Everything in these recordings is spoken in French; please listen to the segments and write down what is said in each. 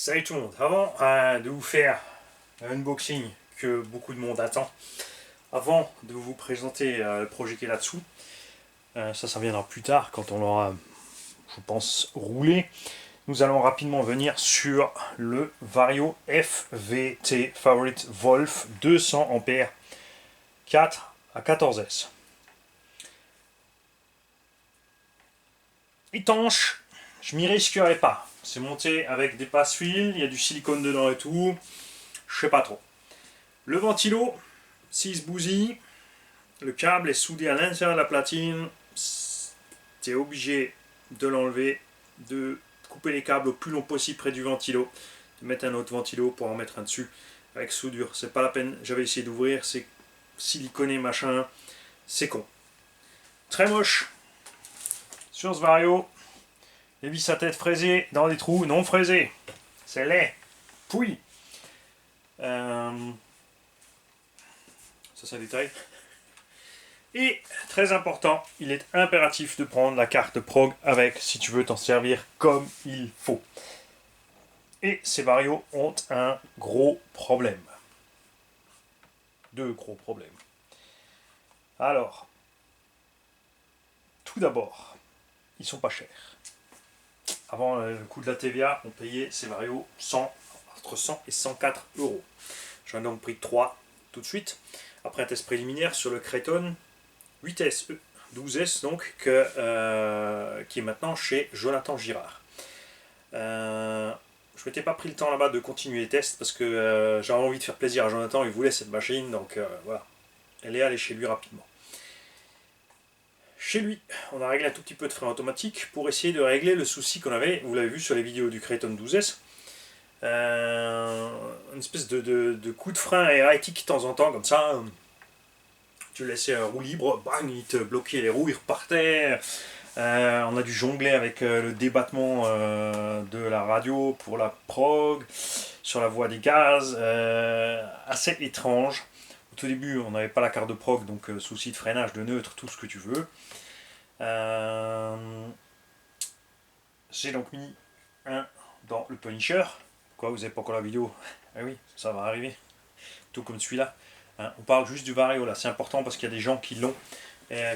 Salut tout le monde, avant de vous faire un unboxing que beaucoup de monde attend, avant de vous présenter le projet qui est là-dessous, ça viendra plus tard quand on l'aura, je pense, roulé, nous allons rapidement venir sur le Vario FVT Favorite Wolf 200 ampères 4 à 14S. Étanche, je m'y risquerai pas. C'est monté avec des passe-fils, il y a du silicone dedans et tout. Je sais pas trop. Le ventilo, s'il se bousille, le câble est soudé à l'intérieur de la platine. Tu es obligé de l'enlever, de couper les câbles au plus long possible près du ventilo, de mettre un autre ventilo pour en mettre un dessus avec soudure. C'est pas la peine, j'avais essayé d'ouvrir, c'est siliconé machin, c'est con. Très moche. Sur ce Vario, les vis à tête fraisées dans des trous non fraisés. C'est laid. Pouille. Ça c'est un détail. Et très important, il est impératif de prendre la carte prog avec si tu veux t'en servir comme il faut. Et ces Vario ont un gros problème. Deux gros problèmes. Alors, tout d'abord, ils sont pas chers. Avant le coût de la TVA, on payait ces Vario entre 100 et 104 euros. J'en ai donc pris 3 tout de suite. Après un test préliminaire sur le Kraton 8S, 12S donc, qui est maintenant chez Jonathan Girard. Je m'étais pas pris le temps là-bas de continuer les tests parce que j'avais envie de faire plaisir à Jonathan, il voulait cette machine, donc voilà. Elle est allée chez lui rapidement. Chez lui, on a réglé un tout petit peu de frein automatique pour essayer de régler le souci qu'on avait, vous l'avez vu sur les vidéos du Kraton 12S, une espèce de coup de frein erratique de temps en temps, comme ça, tu laissais un roue libre, bang, il te bloquait les roues, il repartait, on a dû jongler avec le débattement de la radio pour la prog, sur la voie des gaz, assez étrange. Au tout début, on n'avait pas la carte de prog, donc souci de freinage, de neutre, tout ce que tu veux. J'ai donc mis un dans le Punisher. Quoi, vous n'avez pas encore la vidéo? Ah oui, ça va arriver. Tout comme celui-là. On parle juste du Vario là, c'est important parce qu'il y a des gens qui l'ont,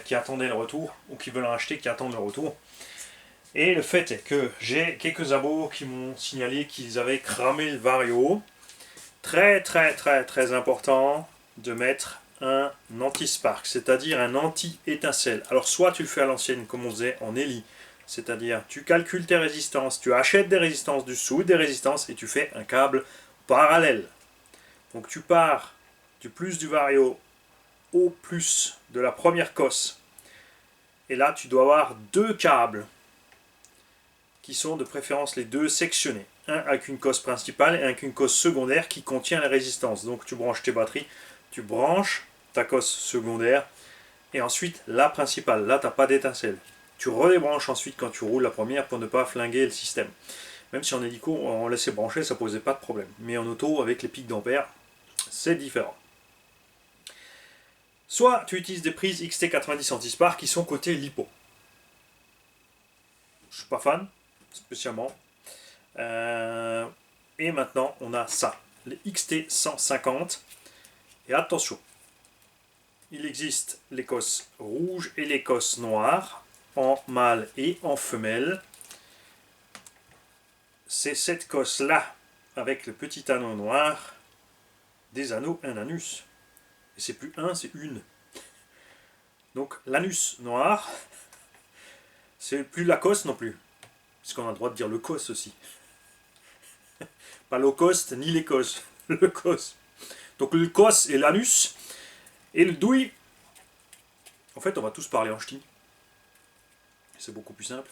qui attendaient le retour, ou qui veulent en acheter, qui attendent le retour. Et le fait est que j'ai quelques abos qui m'ont signalé qu'ils avaient cramé le Vario. Très important de mettre un anti-spark, c'est-à-dire un anti-étincelle. Alors soit tu le fais à l'ancienne comme on faisait en Eli, c'est-à-dire tu calcules tes résistances, tu achètes des résistances, du soudes des résistances et tu fais un câble parallèle. Donc tu pars du plus du Vario au plus de la première cosse. Et là tu dois avoir deux câbles qui sont de préférence les deux sectionnés. Un avec une cosse principale et un avec une cosse secondaire qui contient la résistance. Donc tu branches tes batteries, tu branches ta cosse secondaire et ensuite la principale. Là tu n'as pas d'étincelle. Tu redébranches ensuite quand tu roules la première pour ne pas flinguer le système. Même si en hélico on laissait brancher, ça posait pas de problème. Mais en auto avec les pics d'ampères, c'est différent. Soit tu utilises des prises XT90 anti-spark qui sont côté lipo. Je suis pas fan, spécialement. Et maintenant on a ça, les XT150. Et attention, il existe les cosses rouges et les cosses noires, en mâle et en femelle. C'est cette cosse-là, avec le petit anneau noir, des anneaux, un anus. Et c'est plus un, c'est une. Donc l'anus noir, c'est plus la cosse non plus. Parce qu'on a le droit de dire le cos aussi. Pas low cost ni les cosses, le cos. Donc le cos et l'anus. Et le douille, en fait on va tous parler en ch'ti. C'est beaucoup plus simple.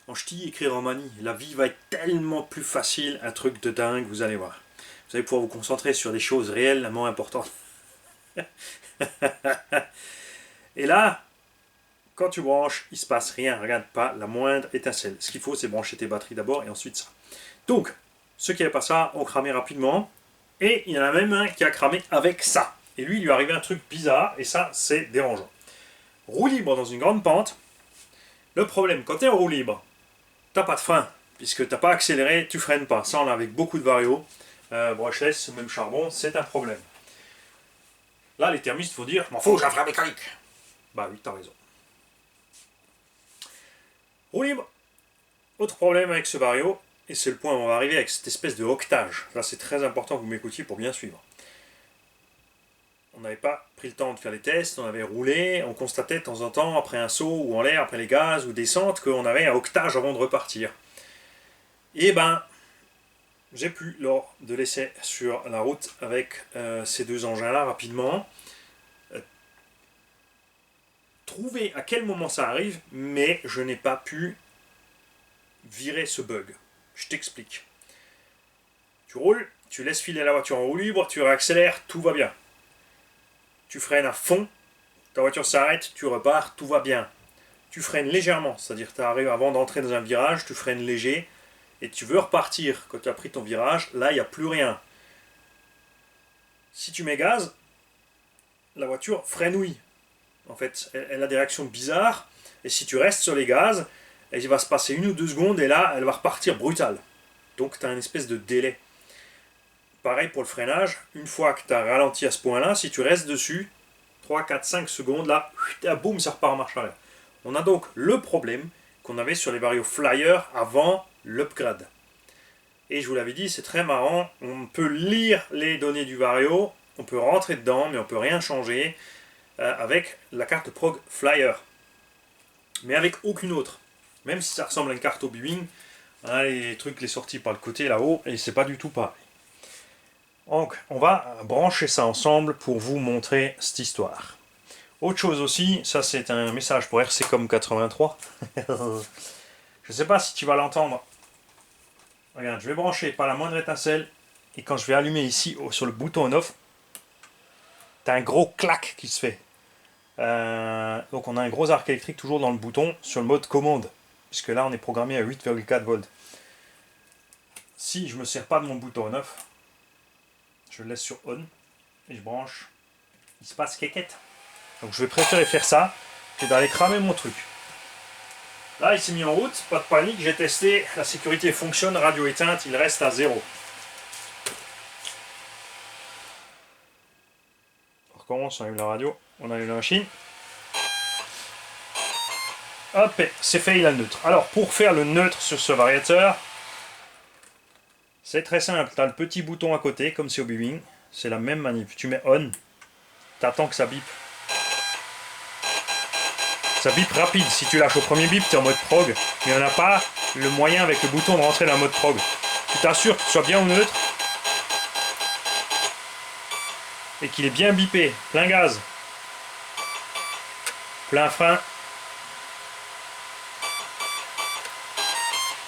En ch'ti, écrire en manie, la vie va être tellement plus facile, un truc de dingue, vous allez voir. Vous allez pouvoir vous concentrer sur des choses réellement importantes. Et là, quand tu branches, il ne se passe rien, regarde pas la moindre étincelle. Ce qu'il faut, c'est brancher tes batteries d'abord et ensuite ça. Donc, ceux qui n'avaient pas ça ont cramé rapidement. Et il y en a même un qui a cramé avec ça. Et lui, il lui est arrivé un truc bizarre, et ça, c'est dérangeant. Roue libre dans une grande pente. Le problème, quand tu es en roue libre, t'as pas de frein, puisque tu n'as pas accéléré, tu freines pas. Ça, on a avec beaucoup de varios, brushless, même charbon, c'est un problème. Là, les thermistes, il faut dire, m'en faut, j'ai un frein mécanique. Bah oui, t'as raison. Roue libre. Autre problème avec ce vario, et c'est le point où on va arriver avec cette espèce de octage. Là, c'est très important que vous m'écoutiez pour bien suivre. On n'avait pas pris le temps de faire les tests, on avait roulé, on constatait de temps en temps, après un saut ou en l'air, après les gaz ou descente, qu'on avait un octage avant de repartir. Et ben, j'ai pu, lors de l'essai sur la route avec ces deux engins-là rapidement, trouver à quel moment ça arrive, mais je n'ai pas pu virer ce bug. Je t'explique. Tu roules, tu laisses filer la voiture en roue libre, tu réaccélères, tout va bien. Tu freines à fond, ta voiture s'arrête, tu repars, tout va bien. Tu freines légèrement, c'est-à-dire que tu arrives avant d'entrer dans un virage, tu freines léger, et tu veux repartir quand tu as pris ton virage, là il n'y a plus rien. Si tu mets gaz, la voiture freinouille. En fait, elle a des réactions bizarres, et si tu restes sur les gaz, il va se passer 1 ou 2 secondes, et là elle va repartir brutale. Donc tu as une espèce de délai. Pareil pour le freinage, une fois que tu as ralenti à ce point-là, si tu restes dessus, 3, 4, 5 secondes, là, boum, ça repart en marche arrière. On a donc le problème qu'on avait sur les varios Flyer avant l'upgrade. Et je vous l'avais dit, c'est très marrant, on peut lire les données du vario, on peut rentrer dedans, mais on ne peut rien changer avec la carte Prog Flyer. Mais avec aucune autre. Même si ça ressemble à une carte au B-Wing, hein, les trucs, les sorties par le côté là-haut, et c'est pas du tout pareil. Donc, on va brancher ça ensemble pour vous montrer cette histoire. Autre chose aussi, ça c'est un message pour RCCOM 83. Je ne sais pas si tu vas l'entendre. Regarde, je vais brancher pas la moindre étincelle. Et quand je vais allumer ici sur le bouton on-off, tu as un gros clac qui se fait. Donc on a un gros arc électrique toujours dans le bouton sur le mode commande. Puisque là on est programmé à 8,4 volts. Si je ne me sers pas de mon bouton on-off, je le laisse sur on et je branche. Il se passe quéquette. Donc je vais préférer faire ça que d'aller cramer mon truc. Là il s'est mis en route, pas de panique, j'ai testé, la sécurité fonctionne, radio éteinte, il reste à 0. On recommence, on allume la radio, on allume la machine. Hop, c'est fait, il a le neutre. Alors pour faire le neutre sur ce variateur, c'est très simple, tu as le petit bouton à côté, comme c'est au B-Wing, c'est la même manip. Tu mets on, tu attends que ça bip. Ça bip rapide, si tu lâches au premier bip, tu es en mode prog, mais on n'a pas le moyen avec le bouton de rentrer dans le mode prog. Tu t'assures que tu sois bien au neutre et qu'il est bien bipé, plein gaz, plein frein.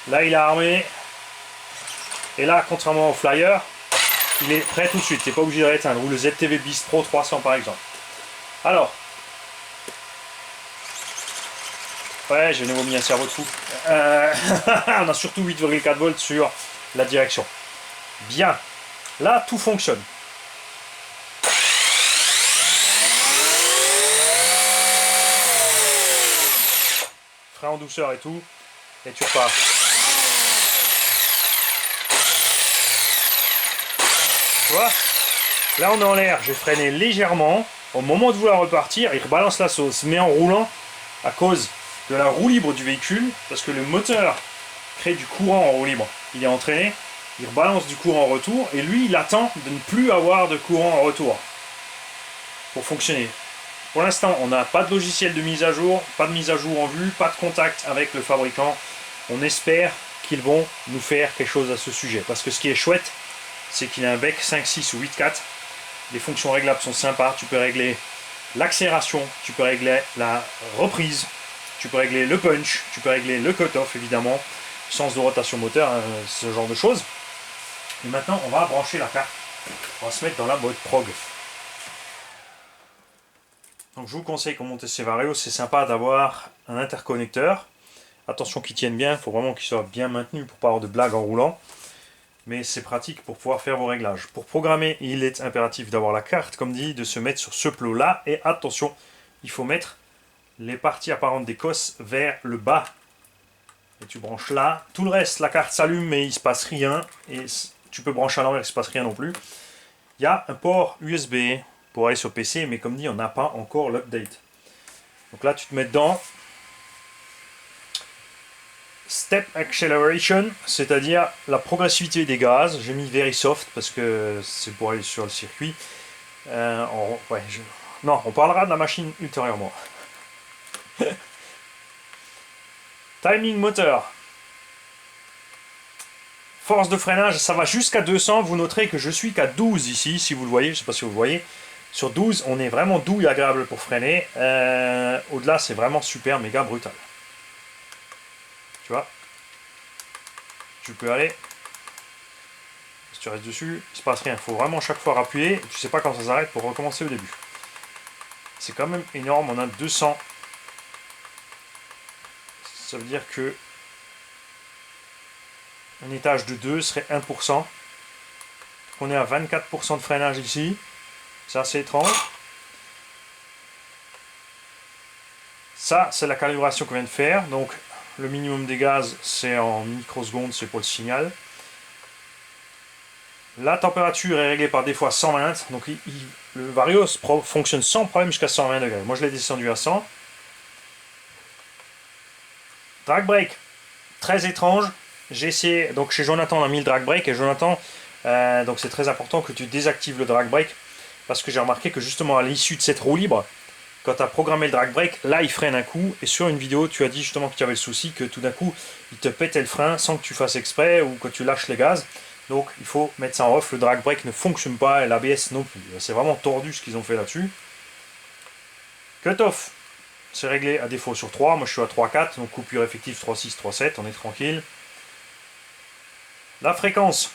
Là il a armé. Et là, contrairement au Flyer, il est prêt tout de suite. Tu n'es pas obligé de rééteindre. Ou le ZTV Bistro 300 par exemple. Alors. Ouais, j'ai nouveau mis un cerveau de fou. On a surtout 8,4 volts sur la direction. Bien. Là, tout fonctionne. Frein en douceur et tout. Et tu repars. Tu vois, là on est en l'air, j'ai freiné légèrement. Au moment de vouloir repartir, il rebalance la sauce. Mais en roulant, à cause de la roue libre du véhicule, parce que le moteur crée du courant en roue libre, il est entraîné, il rebalance du courant en retour, et lui il attend de ne plus avoir de courant en retour pour fonctionner. Pour l'instant, on n'a pas de logiciel de mise à jour, pas de mise à jour en vue, pas de contact avec le fabricant. On espère qu'ils vont nous faire quelque chose à ce sujet, parce que ce qui est chouette, c'est qu'il a un bec 5.6 ou 8.4. Les fonctions réglables sont sympas. Tu peux régler l'accélération, tu peux régler la reprise, tu peux régler le punch, tu peux régler le cut-off évidemment, sens de rotation moteur, ce genre de choses. Et maintenant, on va brancher la carte. On va se mettre dans la mode prog. Donc je vous conseille quand montez ces varios, c'est sympa d'avoir un interconnecteur. Attention qu'il tienne bien, il faut vraiment qu'il soit bien maintenu pour pas avoir de blagues en roulant. Mais c'est pratique pour pouvoir faire vos réglages. Pour programmer, il est impératif d'avoir la carte, comme dit, de se mettre sur ce plot-là. Et attention, il faut mettre les parties apparentes des cosses vers le bas. et tu branches là. Tout le reste, la carte s'allume mais il se passe rien. Et tu peux brancher à l'envers, il se passe rien non plus. Il y a un port USB pour aller sur PC, mais comme dit, on n'a pas encore l'update. Donc là, tu te mets dedans. Step Acceleration, c'est-à-dire la progressivité des gaz. J'ai mis Very Soft parce que c'est pour aller sur le circuit. Non, on parlera de la machine ultérieurement. Timing moteur. Force de freinage, ça va jusqu'à 200. Vous noterez que je suis qu'à 12 ici, si vous le voyez. Je ne sais pas si vous le voyez. Sur 12, on est vraiment doux et agréable pour freiner. Au-delà, c'est vraiment super, méga brutal. Tu vois, tu peux aller. Si tu restes dessus, il se passe rien. Il faut vraiment chaque fois appuyer. Tu sais pas quand ça s'arrête pour recommencer au début. C'est quand même énorme. On a 200. Ça veut dire que un étage de 2 serait 1%. On est à 24% de freinage ici. C'est assez étrange. Ça, c'est la calibration qu'on vient de faire. Donc, le minimum des gaz, c'est en microsecondes, c'est pour le signal. La température est réglée par défaut à 120. Donc, le Vario fonctionne sans problème jusqu'à 120 degrés. Moi, je l'ai descendu à 100. Drag brake, très étrange. J'ai essayé, donc chez Jonathan, on a mis le drag brake. Et Jonathan, donc c'est très important que tu désactives le drag brake. Parce que j'ai remarqué que justement, à l'issue de cette roue libre, quand tu as programmé le drag brake, là il freine un coup, et sur une vidéo tu as dit justement que tu avais le souci que tout d'un coup il te pétait le frein sans que tu fasses exprès ou que tu lâches les gaz. Donc il faut mettre ça en off, le drag brake ne fonctionne pas et l'ABS non plus. C'est vraiment tordu ce qu'ils ont fait là-dessus. Cut-off, c'est réglé à défaut sur 3, moi je suis à 3,4, donc coupure effective 3,6, 3,7, on est tranquille. La fréquence,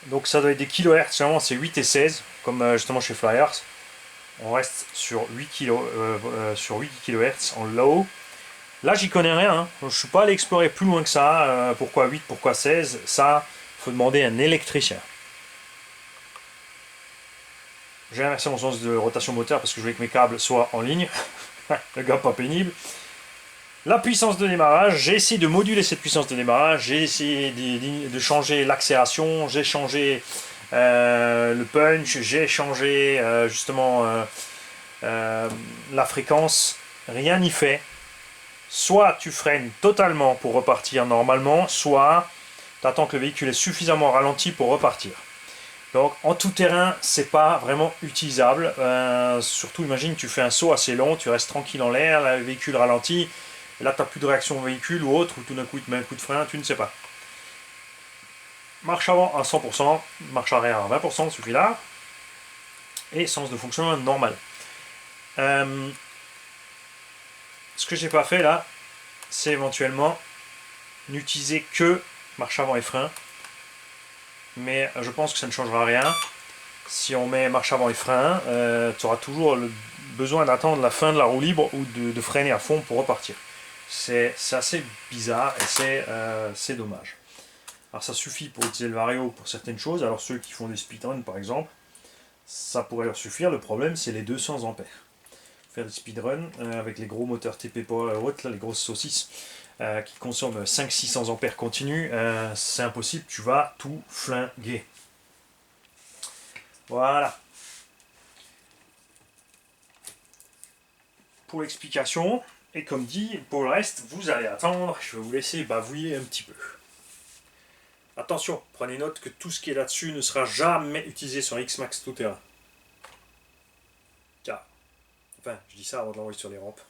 donc ça doit être des kilohertz, vraiment c'est 8 et 16, comme justement chez Flyers. On reste sur 8 kHz en low. Là, j'y connais rien. Hein. Je ne suis pas allé explorer plus loin que ça. Pourquoi 8, pourquoi 16? Ça, il faut demander à un électricien. J'ai inversé mon sens de rotation moteur parce que je voulais que mes câbles soient en ligne. Le gars pas pénible. La puissance de démarrage, j'ai essayé de moduler cette puissance de démarrage. J'ai essayé de changer l'accélération. J'ai changé le punch. J'ai changé justement la fréquence. Rien n'y fait. Soit tu freines totalement pour repartir normalement, soit tu attends que le véhicule est suffisamment ralenti pour repartir. Donc en tout terrain, c'est pas vraiment utilisable. Surtout, imagine, tu fais un saut assez long, tu restes tranquille en l'air, le véhicule ralentit, et là tu n'as plus de réaction au véhicule ou autre, ou tout d'un coup il te met un coup de frein, tu ne sais pas. Marche avant à 100%, marche arrière à 20%, suffit là. Et sens de fonctionnement normal. Ce que j'ai pas fait là, c'est éventuellement n'utiliser que marche avant et frein. Mais je pense que ça ne changera rien. Si on met marche avant et frein, tu auras toujours le besoin d'attendre la fin de la roue libre ou de freiner à fond pour repartir. C'est assez bizarre et c'est dommage. Alors ça suffit pour utiliser le Vario pour certaines choses. Alors ceux qui font des speedruns par exemple, ça pourrait leur suffire. Le problème c'est les 200 ampères. Faire des speedruns avec les gros moteurs TP Power haute, les grosses saucisses qui consomment 500-600 ampères continu, c'est impossible, tu vas tout flinguer. Voilà. Pour l'explication, et comme dit, pour le reste, vous allez attendre, je vais vous laisser bavouiller un petit peu. Attention, prenez note que tout ce qui est là-dessus ne sera jamais utilisé sur X-Max tout terrain. Car, enfin, je dis ça avant de l'envoyer sur les rampes.